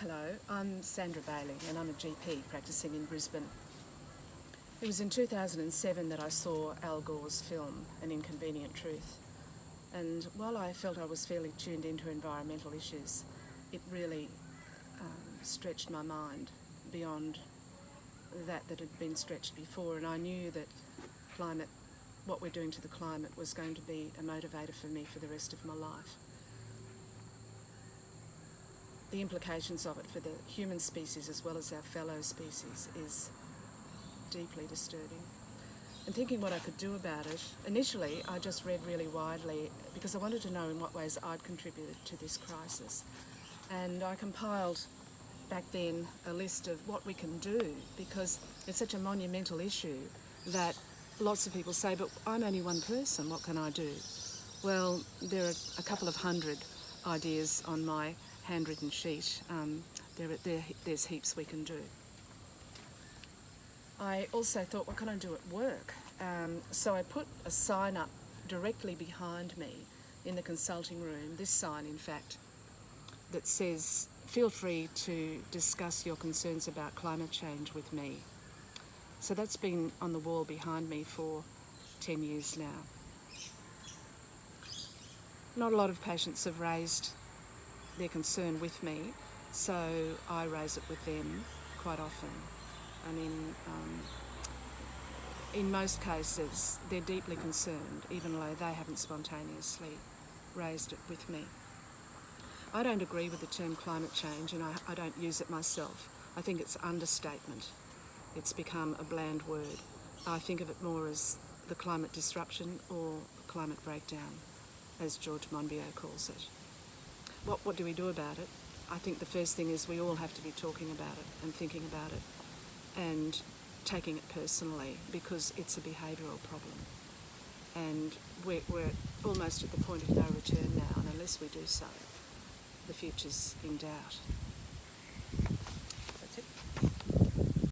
Hello, I'm Sandra Bayley and I'm a GP practicing in Brisbane. It was in 2007 that I saw Al Gore's film, An Inconvenient Truth. And while I felt I was fairly tuned into environmental issues, it really stretched my mind beyond that had been stretched before. And I knew that what we're doing to the climate was going to be a motivator for me for the rest of my life. The implications of it for the human species as well as our fellow species is deeply disturbing. And thinking what I could do about it, initially I just read really widely because I wanted to know in what ways I'd contributed to this crisis. And I compiled back then a list of what we can do because it's such a monumental issue that lots of people say, but I'm only one person, what can I do? Well, there are a couple of hundred ideas on my handwritten sheet. There's heaps we can do. I also thought, what can I do at work? So I put a sign up directly behind me in the consulting room, this sign in fact, that says, feel free to discuss your concerns about climate change with me. So that's been on the wall behind me for 10 years now. Not a lot of patients have raised their concern with me, so I raise it with them quite often. I mean, in most cases, they're deeply concerned, even though they haven't spontaneously raised it with me. I don't agree with the term climate change, and I don't use it myself. I think it's understatement. It's become a bland word. I think of it more as the climate disruption or climate breakdown, as George Monbiot calls it. What do we do about it? I think the first thing is we all have to be talking about it and thinking about it and taking it personally because it's a behavioural problem. And we're almost at the point of no return now, and unless we do so, the future's in doubt.